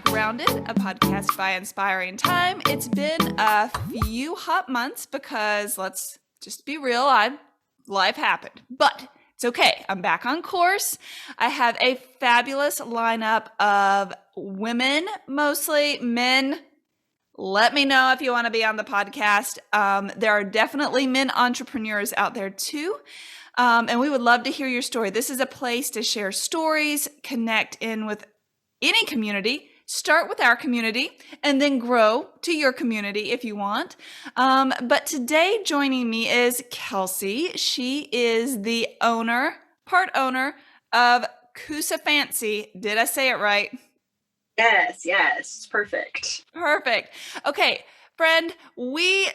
Grounded, a podcast by Inspiring Time. It's been a few hot months because, let's just be real, life happened. But it's okay. I'm back on course. I have a fabulous lineup of women, mostly men. Let me know if you want to be on the podcast. There are definitely men entrepreneurs out there too. And we would love to hear your story. This is a place to share stories, connect in with any community, start with our community, and then grow to your community if you want. But today joining me is Kelsie. She is the part owner of Coosa Fancy. Did I say it right? Yes, perfect. Perfect. Okay, friend, we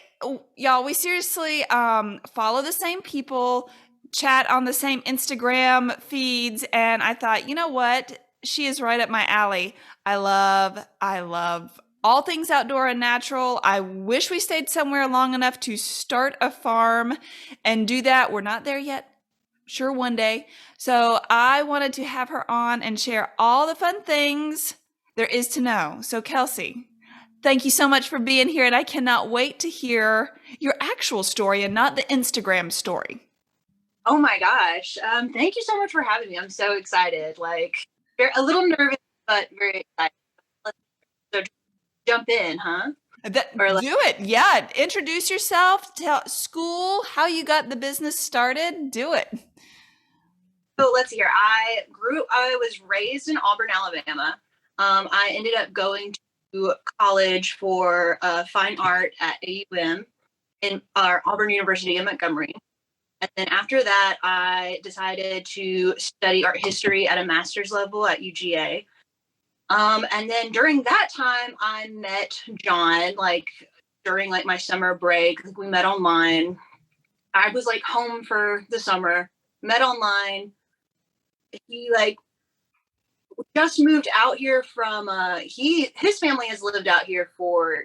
seriously follow the same people, chat on the same Instagram feeds, and I thought, you know what? She is right up my alley. I love all things outdoor and natural. I wish we stayed somewhere long enough to start a farm and do that. We're not there yet. Sure, one day. So I wanted to have her on and share all the fun things there is to know. So Kelsie, thank you so much for being here, and I cannot wait to hear your actual story and not the Instagram story. Oh my gosh. Thank you so much for having me. I'm so excited. A little nervous, but very excited. So jump in, huh? Do it. Yeah. Introduce yourself, tell school, how you got the business started. Do it. So let's hear. I was raised in Auburn, Alabama. I ended up going to college for fine art at AUM in Auburn University in Montgomery. And then after that, I decided to study art history at a master's level at UGA. And then during that time, I met John, during my summer break. I think we met online. I was home for the summer, met online. He just moved out here from his family has lived out here for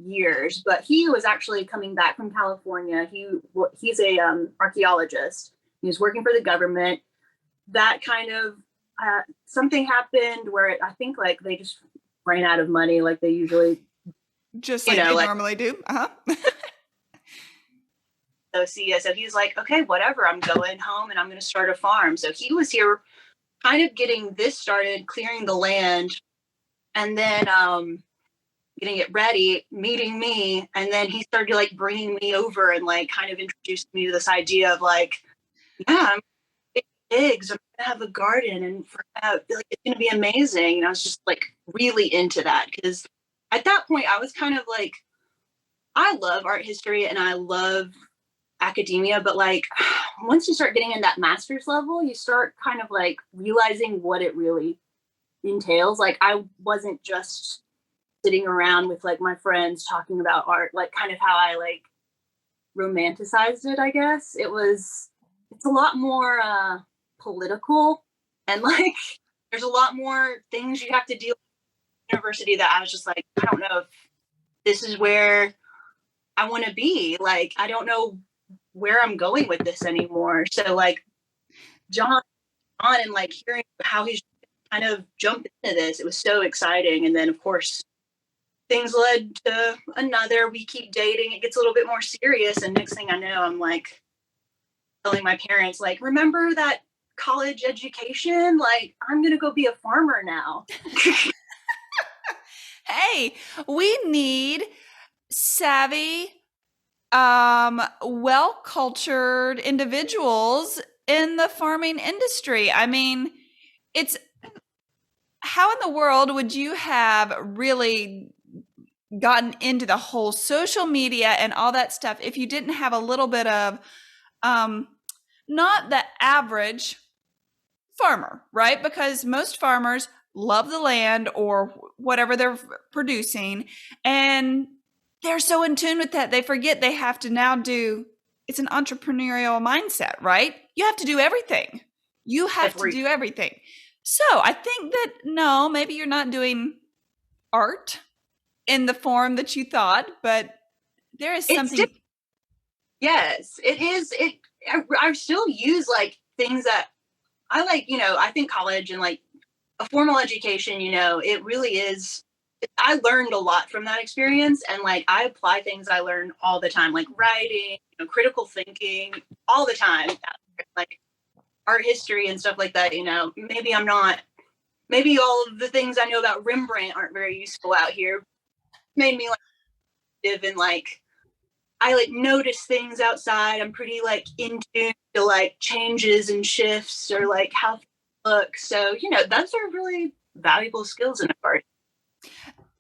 years, but he was actually coming back from California. He's a archaeologist. He was working for the government. That kind of something happened where I think they just ran out of money, like they usually just they normally do. So he's like, okay, whatever. I'm going home and I'm going to start a farm. So he was here, kind of getting this started, clearing the land, and then getting it ready, meeting me, and then he started bringing me over and kind of introduced me to this idea of I'm eggs, I'm gonna have a garden, and it's gonna be amazing. And I was just really into that because at that point I was kind of I love art history and I love academia, but once you start getting in that master's level, you start kind of realizing what it really entails. I wasn't just sitting around with my friends talking about art, kind of how I romanticized it, I guess. It's a lot more political, and there's a lot more things you have to deal with at university that I was just I don't know if this is where I want to be. I don't know where I'm going with this anymore. So John and hearing how he's kind of jumped into this, it was so exciting. And then of course things led to another. We keep dating. It gets a little bit more serious. And next thing I know, I'm telling my parents, remember that college education? I'm going to go be a farmer now. Hey, we need savvy, well-cultured individuals in the farming industry. I mean, how in the world would you have really gotten into the whole social media and all that stuff if you didn't have a little bit of not the average farmer, right? Because most farmers love the land or whatever they're producing, and they're so in tune with that they forget they have to now it's an entrepreneurial mindset, right? You have to do everything. You have to do everything. So I think that no, maybe you're not doing art in the form that you thought, but there is something. Yes, it is. I still use things that I I think college and a formal education, it really is. I learned a lot from that experience, and like I apply things I learn all the time, like writing, critical thinking, all the time, like art history and stuff like that. Maybe all of the things I know about Rembrandt aren't very useful out here. Made me like live in like I like notice things outside. I'm pretty like in tune to like changes and shifts or like how things look. So, those are really valuable skills in art.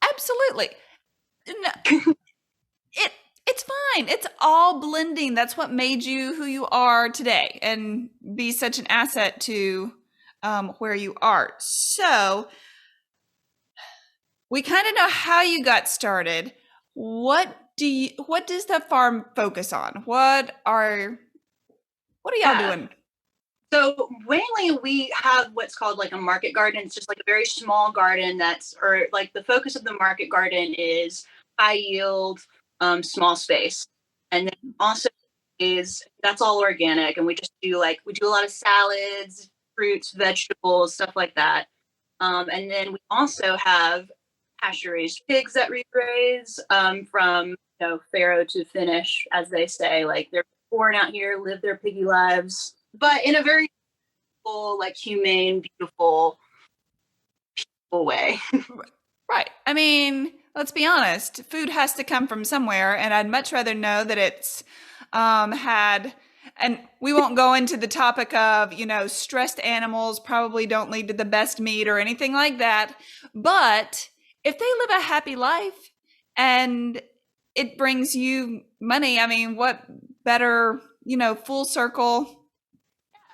Absolutely. No, it's fine. It's all blending. That's what made you who you are today and be such an asset to where you are. So we kind of know how you got started. What does the farm focus on? What are y'all doing? So mainly we have what's called like a market garden. It's just like a very small garden or like the focus of the market garden is high yield, small space. And then also that's all organic. And we do a lot of salads, fruits, vegetables, stuff like that. And then we also have pasture raised pigs that we raise from farrow to finish, as they say. Like they're born out here, live their piggy lives, but in a very like humane, beautiful way. Right. I mean, let's be honest. Food has to come from somewhere, and I'd much rather know that it's had. And we won't go into the topic of, stressed animals probably don't lead to the best meat or anything like that. But if they live a happy life and it brings you money, I mean, what better, full circle?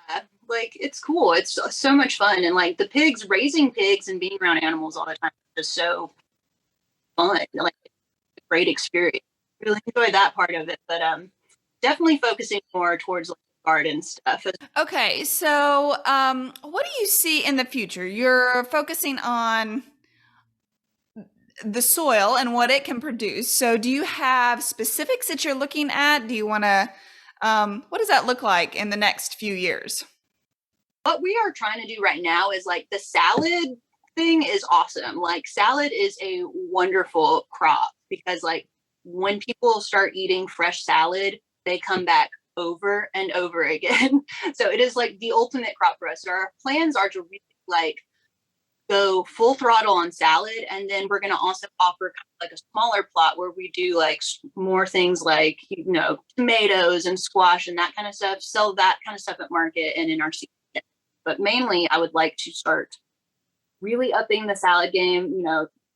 Yeah, like it's cool. It's so much fun. And like raising pigs and being around animals all the time is just so fun. Like a great experience. Really enjoy that part of it. But definitely focusing more towards like garden stuff. Okay, so what do you see in the future? You're focusing on the soil and what it can produce. So do you have specifics that you're looking at? Do you want to, what does that look like in the next few years? What we are trying to do right now is like the salad thing is awesome. Like salad is a wonderful crop because like when people start eating fresh salad, they come back over and over again. So it is like the ultimate crop for us. So our plans are to really like go full throttle on salad, and then we're going to also offer kind of like a smaller plot where we do like more things like tomatoes and squash and that kind of stuff. Sell that kind of stuff at market and in our season. But mainly, I would like to start really upping the salad game.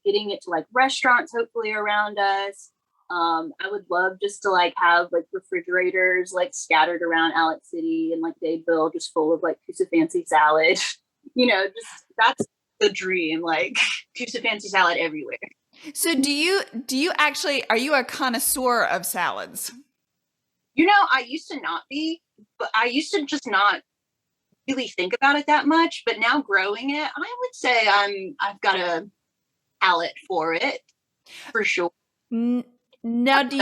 Getting it to like restaurants, hopefully around us. I would love just to like have like refrigerators like scattered around Alex City and like Dadeville just full of like Coosa Fancy salad. Just that's the dream, like Coosa Fancy salad everywhere. So do you actually, are you a connoisseur of salads? I used to not be, but I used to just not really think about it that much. But now growing it, I would say I've got a palate for it for sure. Now, do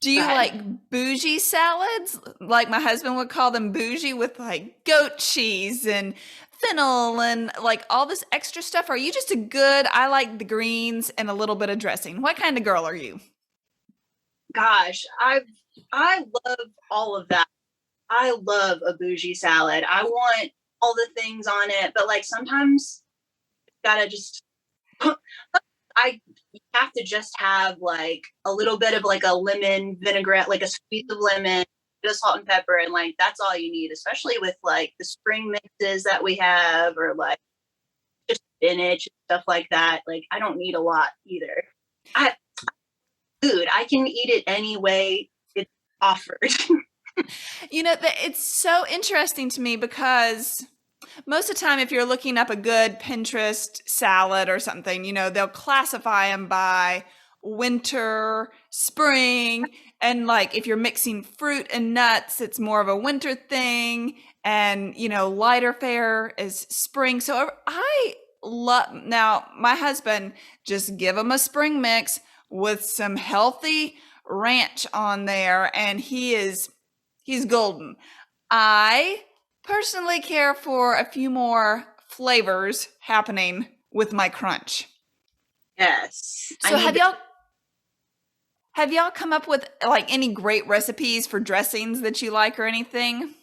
you like bougie salads? Like my husband would call them bougie, with like goat cheese and fennel and like all this extra stuff? Are you just I like the greens and a little bit of dressing? What kind of girl are you? Gosh, I love all of that. I love a bougie salad. I want all the things on it, but like sometimes gotta just you have to just have like a little bit of like a lemon vinaigrette, like a squeeze of lemon, bit of salt and pepper, and like that's all you need, especially with like the spring mixes that we have, or like just spinach and stuff like that. Like I don't need a lot either. I can eat it any way it's offered. It's so interesting to me because most of the time, if you're looking up a good Pinterest salad or something, they'll classify them by winter, spring, and like if you're mixing fruit and nuts, it's more of a winter thing, and lighter fare is spring. So I love, now my husband, just give him a spring mix with some healthy ranch on there, and he's golden. I personally care for a few more flavors happening with my crunch. Yes. So have y'all come up with like any great recipes for dressings that you like or anything?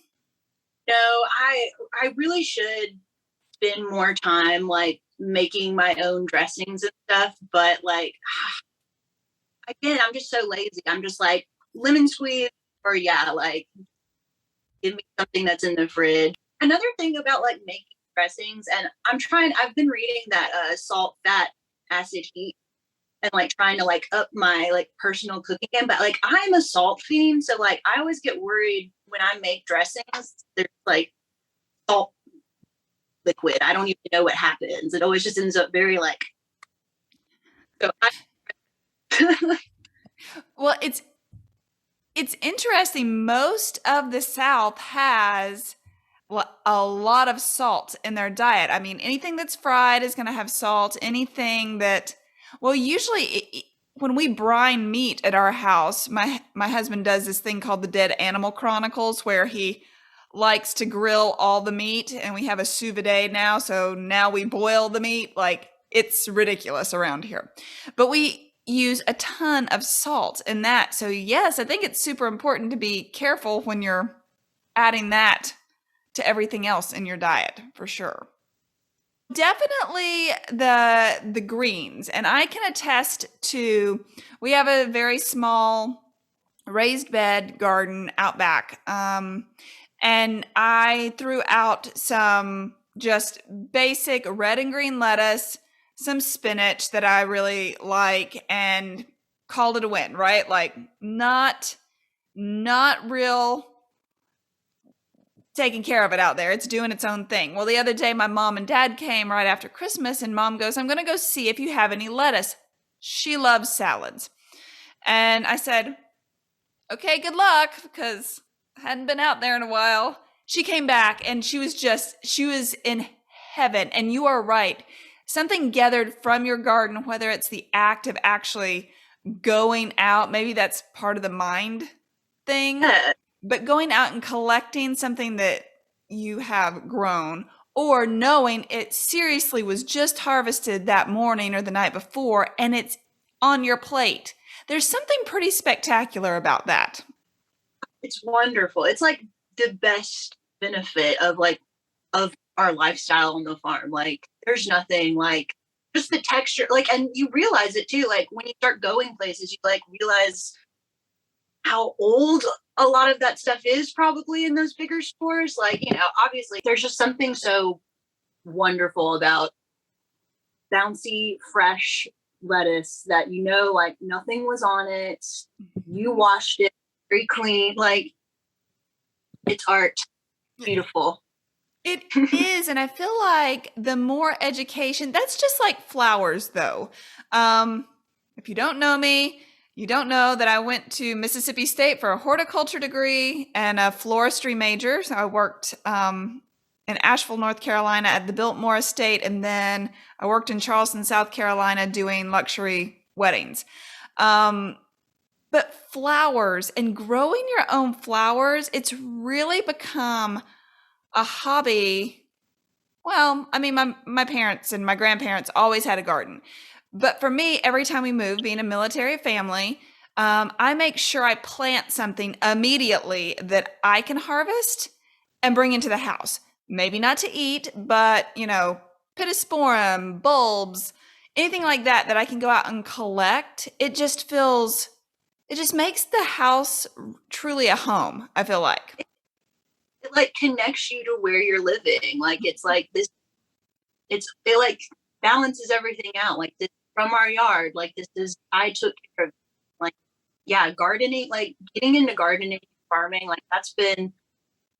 No, I really should spend more time like making my own dressings and stuff, but like again, I'm just so lazy. I'm just like lemon squeeze or like give me something that's in the fridge. Another thing about like making dressings, and I've been reading that salt, fat, acid, heat, and like trying to like up my like personal cooking game. But like I'm a salt fiend, so like I always get worried when I make dressings. There's like salt liquid. I don't even know what happens. It always just ends up very like. So Well, it's interesting. Most of the South has a lot of salt in their diet. I mean, anything that's fried is going to have salt. Anything that, well, usually when we brine meat at our house, my husband does this thing called the Dead Animal Chronicles, where he likes to grill all the meat, and we have a sous vide now. So now we boil the meat. Like, it's ridiculous around here. But we use a ton of salt in that. So yes, I think it's super important to be careful when you're adding that to everything else in your diet, for sure. Definitely the greens, and I can attest to, we have a very small raised bed garden out back, and I threw out some just basic red and green lettuce, some spinach that I really like, and called it a win, right? Like not real taking care of it out there. It's doing its own thing. Well, the other day, my mom and dad came right after Christmas, and mom goes, I'm going to go see if you have any lettuce. She loves salads. And I said, okay, good luck, because I hadn't been out there in a while. She came back, and she was in heaven. And you are right. Something gathered from your garden, whether it's the act of actually going out, maybe that's part of the mind thing. yeah. But going out and collecting something that you have grown, or knowing it seriously was just harvested that morning or the night before and it's on your plate. There's something pretty spectacular about that. It's wonderful. It's like the best benefit of our lifestyle on the farm. Like there's nothing like just the texture, like, and you realize it too, like when you start going places, you like realize how old a lot of that stuff is probably in those bigger stores. Like, obviously there's just something so wonderful about bouncy, fresh lettuce that, like nothing was on it. You washed it very clean. Like it's art. Beautiful. It is. And I feel like the more education, that's just like flowers though. If you don't know me, you don't know that I went to Mississippi State for a horticulture degree and a floristry major. So I worked in Asheville, North Carolina at the Biltmore Estate, and then I worked in Charleston, South Carolina doing luxury weddings. But flowers and growing your own flowers, it's really become a hobby. Well, I mean, my parents and my grandparents always had a garden. But for me, every time we move, being a military family, I make sure I plant something immediately that I can harvest and bring into the house. Maybe not to eat, but, pittosporum, bulbs, anything like that that I can go out and collect. It just makes the house truly a home, I feel like. It like connects you to where you're living. Like it's like this, it like balances everything out. Like this from our yard, like this is, I took care of, like, yeah, gardening, like getting into gardening, farming, like that's been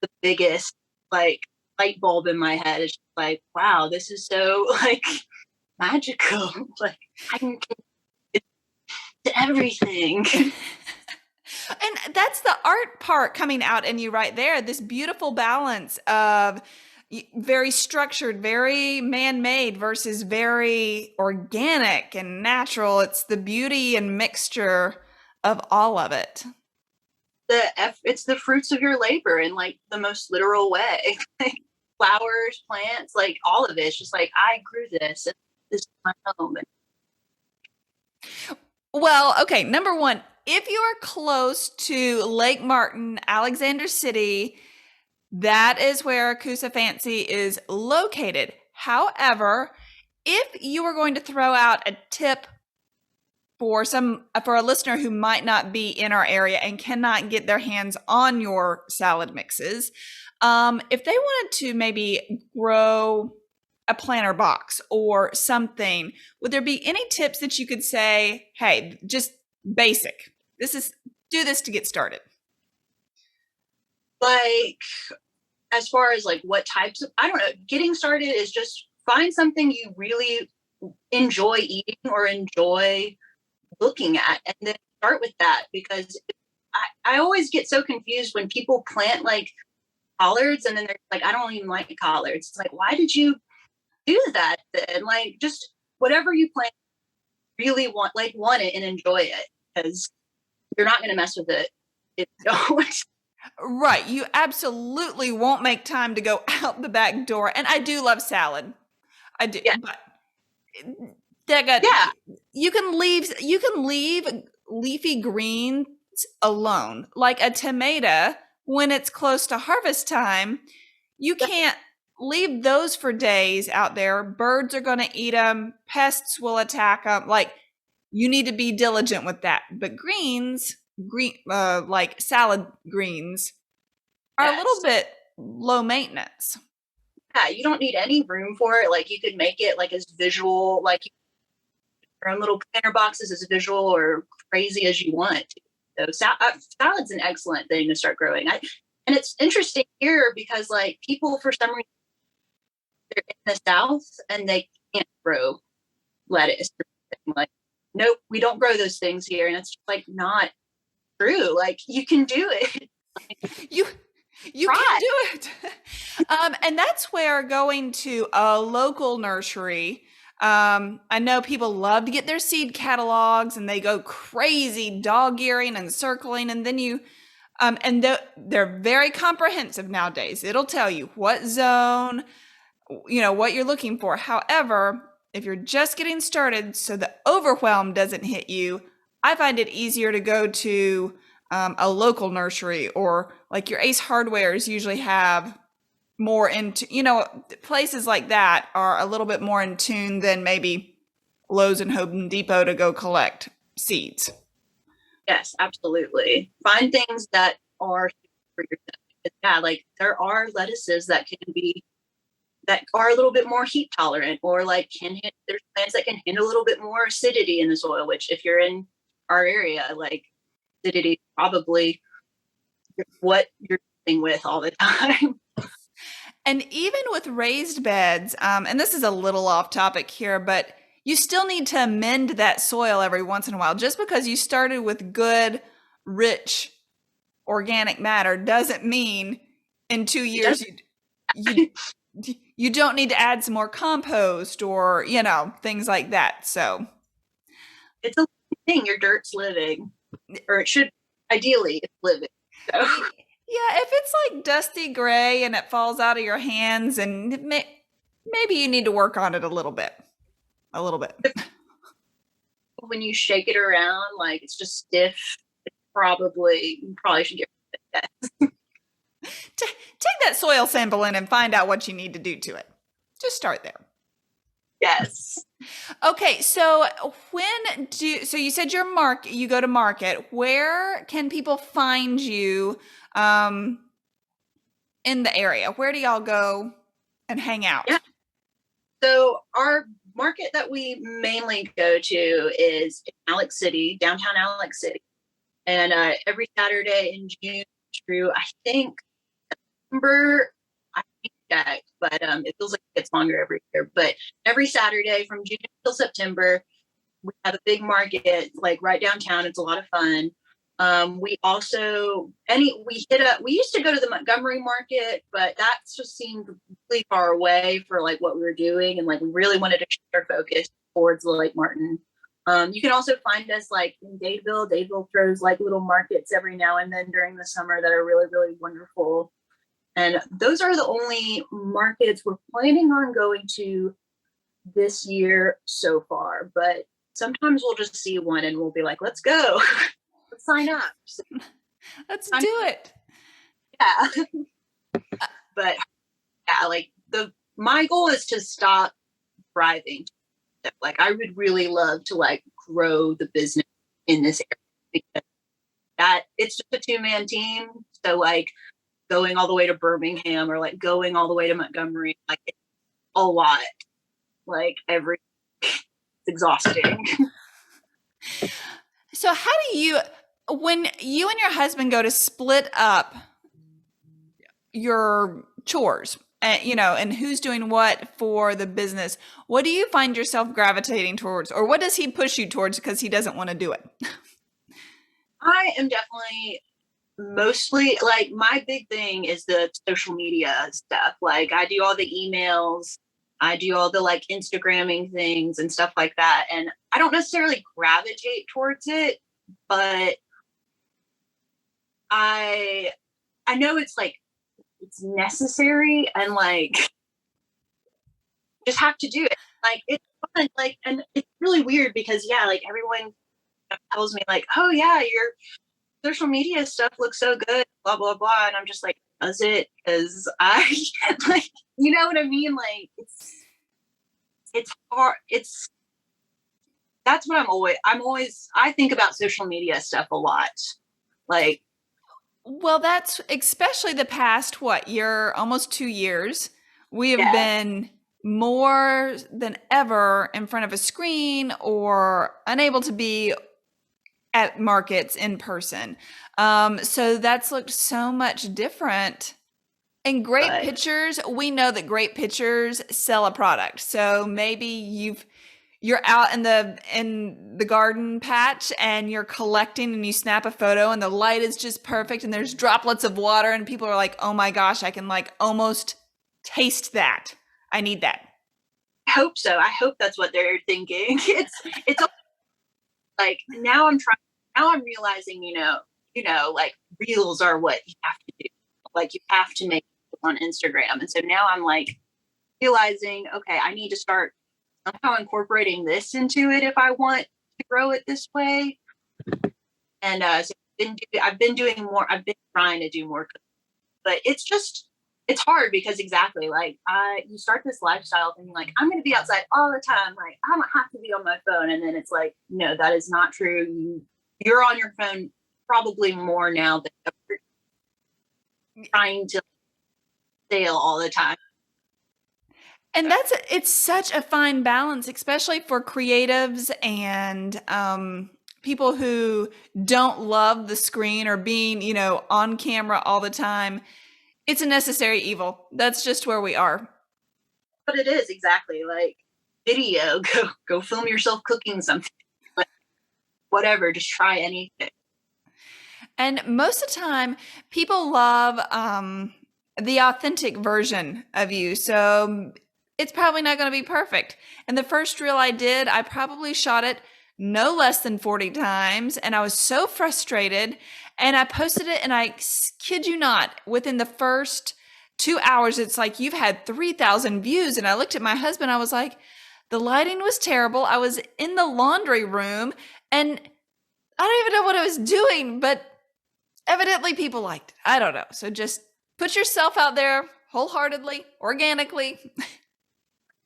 the biggest like light bulb in my head. It's just like, wow, this is so like magical. Like I can get to everything. And that's the art part coming out in you right there. This beautiful balance of very structured, very man-made versus very organic and natural. It's the beauty and mixture of all of it. It's the fruits of your labor in like the most literal way. flowers, plants, like all of it. It's just like, I grew this. This is my home. Well, okay. Number one, if you are close to Lake Martin, Alexander City, that is where Coosa Fancy is located. However, if you were going to throw out a tip for a listener who might not be in our area and cannot get their hands on your salad mixes, if they wanted to maybe grow a planter box or something, would there be any tips that you could say, hey, just basic, do this to get started? Like, as far as like what types of, I don't know, getting started is just find something you really enjoy eating or enjoy looking at, and then start with that. Because I always get so confused when people plant like collards and then they're like, I don't even like collards. It's like, why did you do that then? Like, just whatever you plant, really want it and enjoy it, because you're not going to mess with it if you don't. Right. You absolutely won't make time to go out the back door. And I do love salad. I do. Yeah. But you can leave leafy greens alone. Like a tomato, when it's close to harvest time, you can't leave those for days out there. Birds are going to eat them. Pests will attack them. Like, you need to be diligent with that. But like salad greens are a little bit low maintenance. Yeah, you don't need any room for it. Like, you could make it like as visual, like your own little planter boxes, as visual or crazy as you want. So salad's an excellent thing to start growing. And it's interesting here because like people, for some reason, they're in the South and they can't grow lettuce. Like, nope, we don't grow those things here. And it's just like not true. Like, you can do it. You can do it. And that's where going to a local nursery, I know people love to get their seed catalogs and they go crazy dog-earing and circling. And then they're very comprehensive nowadays. It'll tell you what zone, what you're looking for. However, if you're just getting started, so the overwhelm doesn't hit you, I find it easier to go to a local nursery, or like your Ace Hardwares usually have more into, places like that are a little bit more in tune than maybe Lowe's and Home Depot to go collect seeds. Yes, absolutely. Find things that are for yourself. Yeah, like there are lettuces that are a little bit more heat tolerant, or like there's plants that can handle a little bit more acidity in the soil, which if you're in our area, like acidity is probably what you're dealing with all the time. And even with raised beds, and this is a little off topic here, but you still need to amend that soil every once in a while. Just because you started with good, rich, organic matter doesn't mean in 2 years you don't need to add some more compost or, things like that. So it's a thing. Your dirt's living, or it should ideally it's living. So. Yeah, if it's like dusty gray and it falls out of your hands, and maybe you need to work on it a little bit. When you shake it around, like it's just stiff, you probably should get rid of it. Take that soil sample in and find out what you need to do to it. Just start there. Yes. Okay, so so you said you go to market. Where can people find you in the area? Where do y'all go and hang out? Yeah. So our market that we mainly go to is in Alex City, downtown Alex City. And every Saturday in June through, I think, September, I can't check, but it feels like it gets longer every year. But every Saturday from June till September, we have a big market, like right downtown. It's a lot of fun. We also, we used to go to the Montgomery market, but that just seemed really far away for like what we were doing. And like, we really wanted to shift our focus towards Lake Martin. You can also find us like in Dadeville. Dadeville throws like little markets every now and then during the summer that are really, really wonderful. And those are the only markets we're planning on going to this year so far. But sometimes we'll just see one and we'll be like, let's go. Let's sign up. So, Let's do it. yeah. But yeah, like my goal is to stop thriving. Like I would really love to like grow the business in this area because that it's just a 2-man team. So like going all the way to Birmingham or like going all the way to Montgomery, like it's a lot. Like it's exhausting. So how do you, when you and your husband go to split up your chores, and who's doing what for the business, what do you find yourself gravitating towards, or what does he push you towards because he doesn't want to do it? I am definitely mostly like my big thing is the social media stuff. Like I do all the emails, I do all the like Instagramming things and stuff like that. And I don't necessarily gravitate towards it, but I know it's like it's necessary and like just have to do it. Like it's fun. Like and it's really weird because yeah, like everyone tells me like, oh yeah, your social media stuff looks so good, blah blah blah. And I'm just like, does it? Because I like you know what I mean? Like it's hard. That's what I'm always I think about social media stuff a lot. Like Well, that's especially the past, almost 2 years. We have yeah, been more than ever in front of a screen or unable to be at markets in person. So that's looked so much different. And great but pictures, we know that great pictures sell a product. So maybe you're out in the garden patch and you're collecting and you snap a photo and the light is just perfect and there's droplets of water and people are like, "Oh my gosh, I can like almost taste that. I need that." I hope so. I hope that's what they're thinking. It's like now I'm realizing, like reels are what you have to do. Like you have to make it on Instagram. And so now I'm like realizing, okay, I need to start somehow incorporating this into it if I want to grow it this way. And so I've been doing more. I've been trying to do more, but it's hard because exactly like you start this lifestyle thinking like I'm going to be outside all the time. Like I don't have to be on my phone, and then it's like no, that is not true. You're on your phone probably more now than ever, trying to sail all the time. And it's such a fine balance, especially for creatives and people who don't love the screen or being, on camera all the time. It's a necessary evil. That's just where we are. But it is exactly like video. Go film yourself cooking something. Like, whatever, just try anything. And most of the time, people love the authentic version of you. So it's probably not going to be perfect. And the first reel I did, I probably shot it no less than 40 times. And I was so frustrated. And I posted it, and I kid you not, within the first 2 hours, it's like you've had 3,000 views. And I looked at my husband, I was like, the lighting was terrible. I was in the laundry room, and I don't even know what I was doing, but evidently people liked it. I don't know. So just put yourself out there wholeheartedly, organically.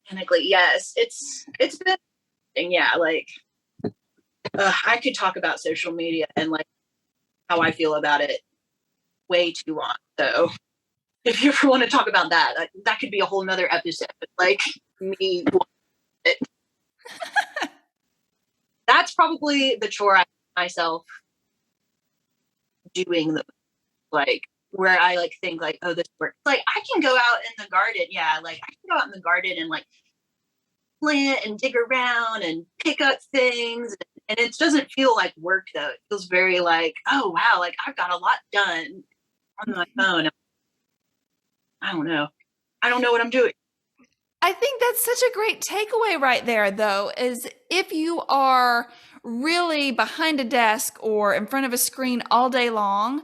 Organically, yes. It's been, yeah, like I could talk about social media and like how I feel about it way too long. So if you ever want to talk about that, that could be a whole nother episode. Like me, that's probably the chore I myself doing the like where I like think like, oh, this works. Like I can go out in the garden. Yeah, like I can go out in the garden and like plant and dig around and pick up things. And it doesn't feel like work though. It feels very like, oh wow, like I've got a lot done on my phone. I don't know. I don't know what I'm doing. I think that's such a great takeaway right there, though, is if you are really behind a desk or in front of a screen all day long,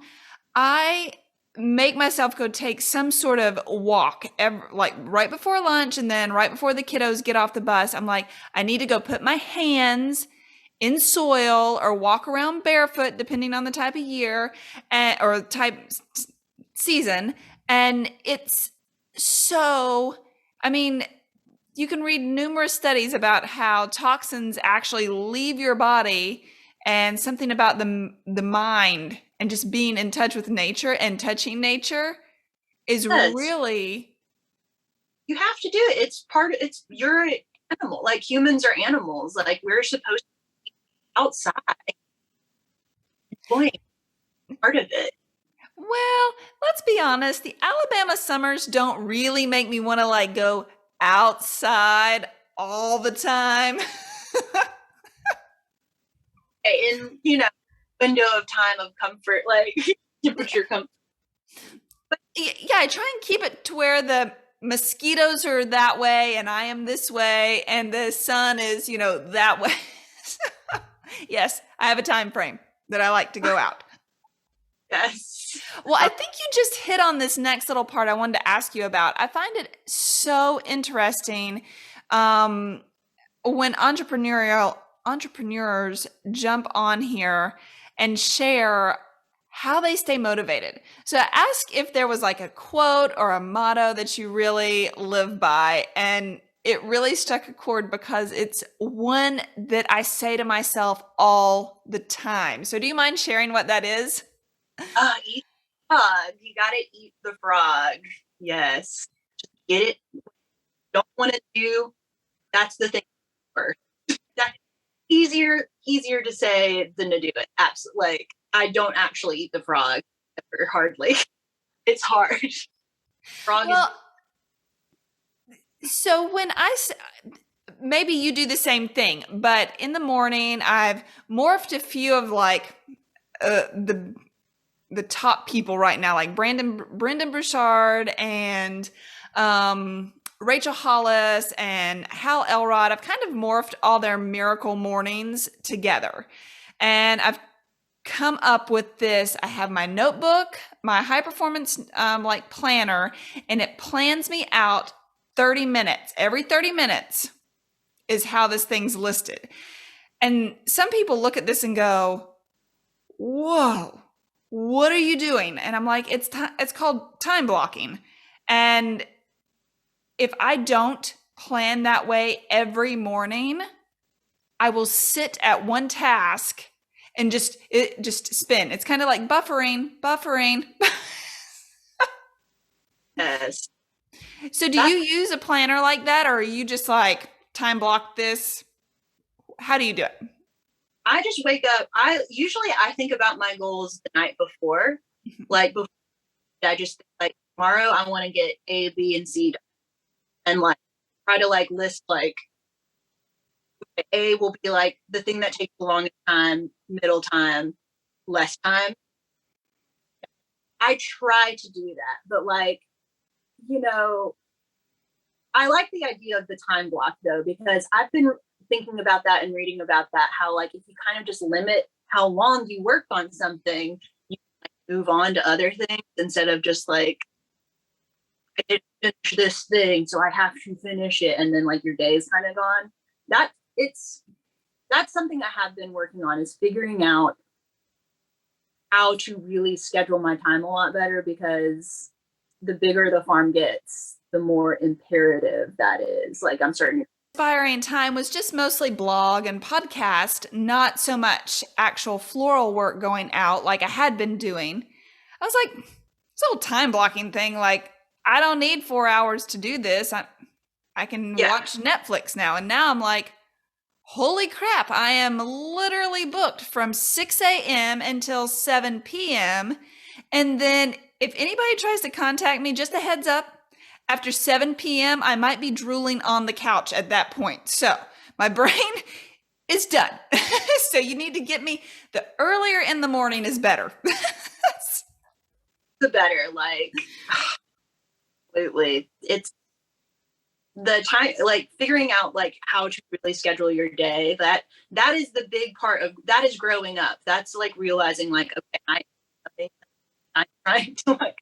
I make myself go take some sort of walk like right before lunch, and then right before the kiddos get off the bus, I'm like, I need to go put my hands in soil or walk around barefoot, depending on the type of year or type season. And it's so, I mean, you can read numerous studies about how toxins actually leave your body, and something about the mind and just being in touch with nature and touching nature is Yes. really, You have to do it. It's you're an animal. Like humans are animals. Like we're supposed to be outside. Enjoying part of it. well, let's be honest, the Alabama summers don't really make me want to like go outside all the time. In window of time of comfort, like temperature comfort. Yeah, I try and keep it to where the mosquitoes are that way and I am this way and the sun is, that way. Yes, I have a time frame that I like to go out. Yes. Well, I think you just hit on this next little part I wanted to ask you about. I find it so interesting when entrepreneurs jump on here and share how they stay motivated. So I asked if there was like a quote or a motto that you really live by, and it really struck a chord because it's one that I say to myself all the time. So do you mind sharing what that is? Eat the frog. You gotta eat the frog. Yes. Just get it. Don't want to do. That's the thing first. That's easier to say than to do it. Absolutely. Like I don't actually eat the frog ever, hardly. It's hard. Frog So when maybe you do the same thing, but in the morning I've morphed a few of like the top people right now, like Brendan Burchard and Rachel Hollis and Hal Elrod. I've kind of morphed all their miracle mornings together, and I've come up with this. I have my notebook, my high performance like planner, and it plans me out 30 minutes. Every 30 minutes is how this thing's listed. And some people look at this and go, whoa, what are you doing? And I'm like, it's called time blocking. And if I don't plan that way every morning, I will sit at one task and just spin. It's kind of like buffering. Yes. So do you use a planner like that, or are you just like time block this? How do you do it? I just wake up. I think about my goals the night before. Like before, I just think, like tomorrow I want to get A, B, and C done. And like try to like list like A will be like the thing that takes the longest time, middle time, less time. I try to do that, but like, I like the idea of the time block though, because I've been thinking about that and reading about that, how like if you kind of just limit how long you work on something, you can move on to other things instead of just like, I didn't finish this thing, so I have to finish it, and then like your day is kind of gone. That's something I have been working on, is figuring out how to really schedule my time a lot better, because the bigger the farm gets, the more imperative that is. Like I'm starting to Inspiring time was just mostly blog and podcast, not so much actual floral work going out like I had been doing. I was like, this whole time blocking thing, like I don't need 4 hours to do this. I can watch Netflix now. And now I'm like, holy crap, I am literally booked from 6 a.m. until 7 p.m. And then if anybody tries to contact me, just a heads up, after 7 p.m., I might be drooling on the couch at that point. So my brain is done. So you need to get me, the earlier in the morning is better. the better. Like, absolutely. It's the time, like figuring out like how to really schedule your day. That is the big part of that, is growing up. That's like realizing like, okay, I'm trying to like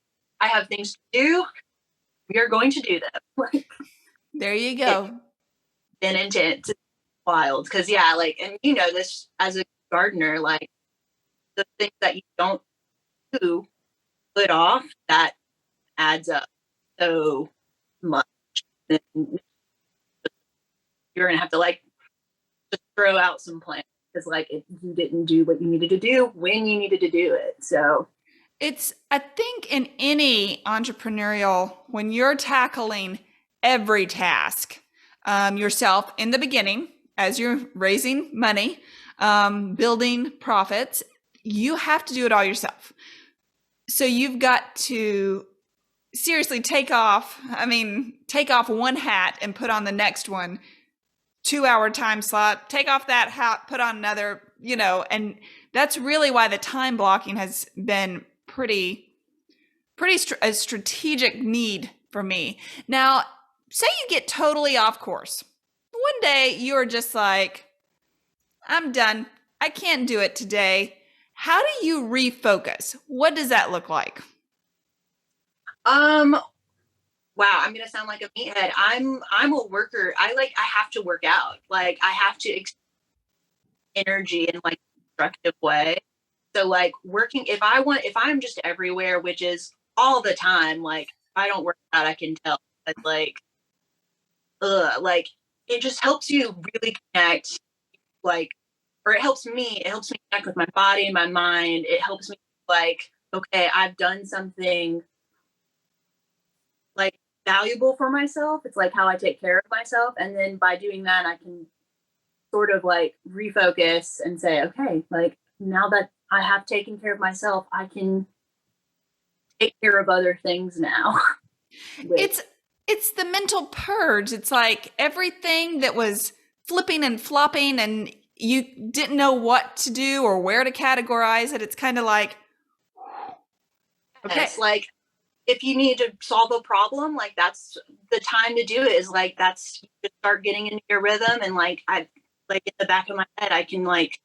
have things to do, we are going to do them. Like, There you go. been intense, wild. Because yeah, like, and you know this as a gardener, like the things that you don't do, put off, that adds up so much. And you're gonna have to like just throw out some plans because like you didn't do what you needed to do when you needed to do it. So I think in any entrepreneurial, when you're tackling every task yourself in the beginning, as you're raising money, building profits, you have to do it all yourself. So you've got to seriously take off one hat and put on the next one, 2-hour time slot, take off that hat, put on another, and that's really why the time blocking has been a strategic need for me. Now, say you get totally off course. One day you're just like, I'm done. I can't do it today. How do you refocus? What does that look like? wow, I'm gonna sound like a meathead. I'm a worker. I have to work out. Like I have to energy in like a constructive way. So like working, if I'm just everywhere, which is all the time, like if I don't work out, I can tell. But like it just helps you really connect, like, or it helps me connect with my body and my mind. It helps me like, okay, I've done something like valuable for myself. It's like how I take care of myself. And then by doing that, I can sort of like refocus and say, okay, like now that I have taken care of myself, I can take care of other things now. It's the mental purge. It's like everything that was flipping and flopping and you didn't know what to do or where to categorize it. It's kind of like, okay. It's like if you need to solve a problem, like that's the time to do it. Is like that's you just start getting into your rhythm, and like I like in the back of my head, I can like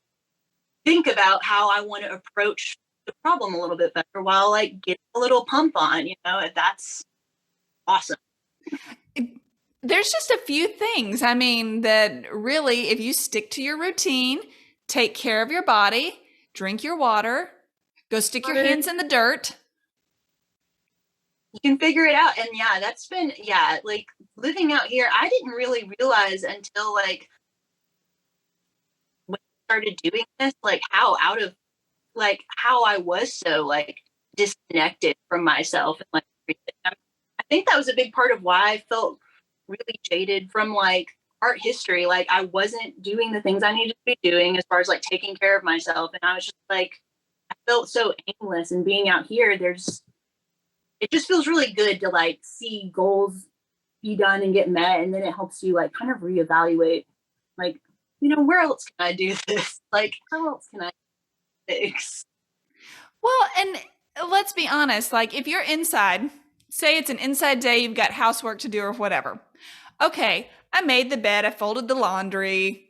think about how I want to approach the problem a little bit better while like getting a little pump on. That's awesome. There's just a few things. I mean, that really, if you stick to your routine, take care of your body, drink your water, go stick your hands in the dirt. You can figure it out. And yeah, that's been, like living out here, I didn't really realize until like when I started doing this, like how out of, like how I was so like disconnected from myself and like everything. I think that was a big part of why I felt really jaded from like art history. Like I wasn't doing the things I needed to be doing as far as like taking care of myself. And I was just like, I felt so aimless. And being out here, it just feels really good to like see goals be done and get met. And then it helps you like kind of reevaluate, like, where else can I do this? Like, how else can I fix? Well, and let's be honest, like if you're inside, say it's an inside day, you've got housework to do or whatever. Okay, I made the bed, I folded the laundry,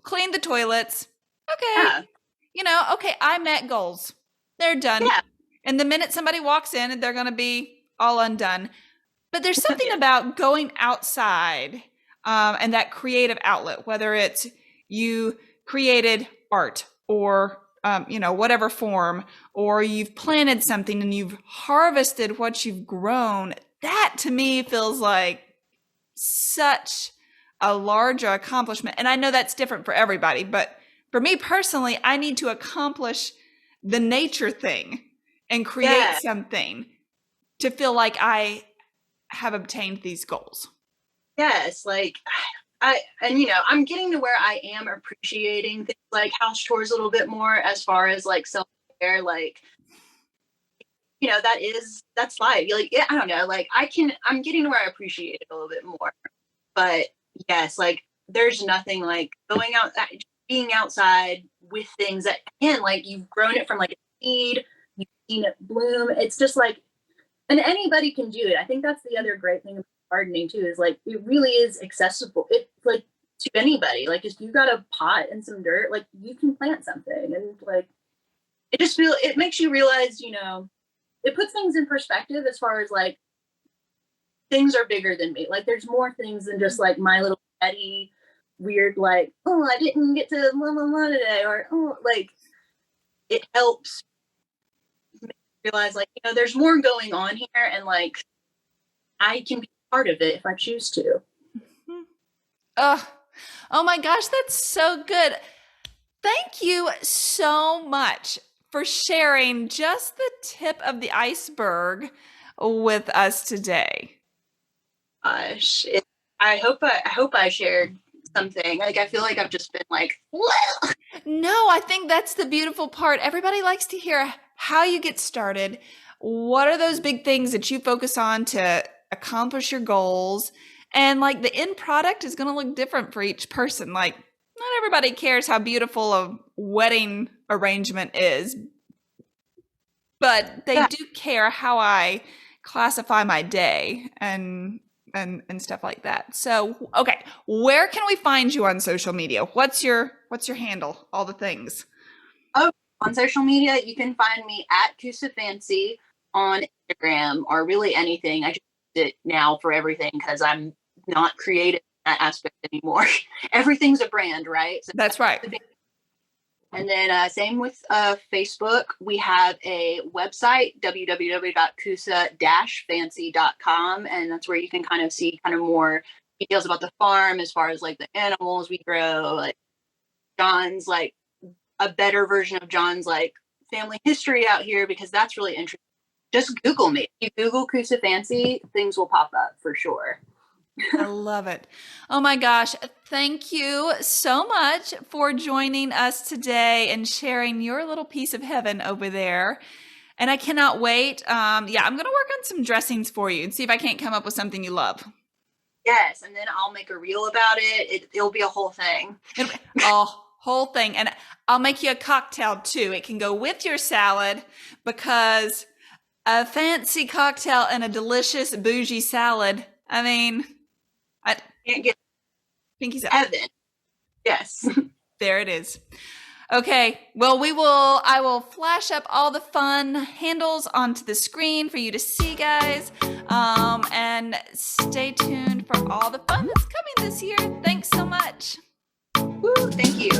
cleaned the toilets. Okay. Yeah. Okay, I met goals. They're done. Yeah. And the minute somebody walks in, they're going to be all undone. But there's something about going outside and that creative outlet, whether it's you created art or, whatever form, or you've planted something and you've harvested what you've grown. That to me feels like such a large accomplishment. And I know that's different for everybody, but for me personally, I need to accomplish the nature thing and create something to feel like I have obtained these goals. Yes, like I'm getting to where I am appreciating things like house chores a little bit more as far as like self-care, like that's life. Like, yeah, I don't know, like I'm getting to where I appreciate it a little bit more. But yes, like there's nothing like going out, being outside with things that, again, like you've grown it from like a seed, you've seen it bloom. It's just like, and anybody can do it. I think that's the other great thing about gardening too, is like it really is accessible. It's like to anybody. Like if you got a pot and some dirt, like you can plant something, and like it makes you realize, it puts things in perspective as far as like things are bigger than me. Like there's more things than just like my little petty weird like, oh, I didn't get to blah blah blah today, or oh, like it helps me realize like, you know, there's more going on here, and like I can be part of it if I choose to. Oh my gosh, that's so good. Thank you so much for sharing just the tip of the iceberg with us today. Gosh, I hope I shared something. Like I feel like I've just been like, No, I think that's the beautiful part. Everybody likes to hear how you get started. What are those big things that you focus on to accomplish your goals? And like the end product is going to look different for each person. Like not everybody cares how beautiful a wedding arrangement is, but they do care how I classify my day and stuff like that. So, okay, where can we find you on social media? What's your handle? All the things. oh, on social media, you can find me at Coosa Fancy on Instagram, or really anything. I just use it now for everything because I'm not creative in that aspect anymore. Everything's a brand, right? So that's right. And then same with Facebook. We have a website, www.coosa-fancy.com, and that's where you can kind of see kind of more details about the farm as far as like the animals we grow, like John's, like a better version of John's like family history out here, because that's really interesting. Just Google me. If you Google Coosa Fancy, things will pop up for sure. I love it. Oh my gosh. Thank you so much for joining us today and sharing your little piece of heaven over there. And I cannot wait. I'm going to work on some dressings for you and see if I can't come up with something you love. Yes. And then I'll make a reel about it. It'll be a whole thing. Whole thing. And I'll make you a cocktail too. It can go with your salad, because a fancy cocktail and a delicious bougie salad, I mean, I can't get pinkies up. Heaven. Yes. There it is. Okay. Well, I will flash up all the fun handles onto the screen for you to see, guys. And stay tuned for all the fun that's coming this year. Thanks so much. Woo, thank you.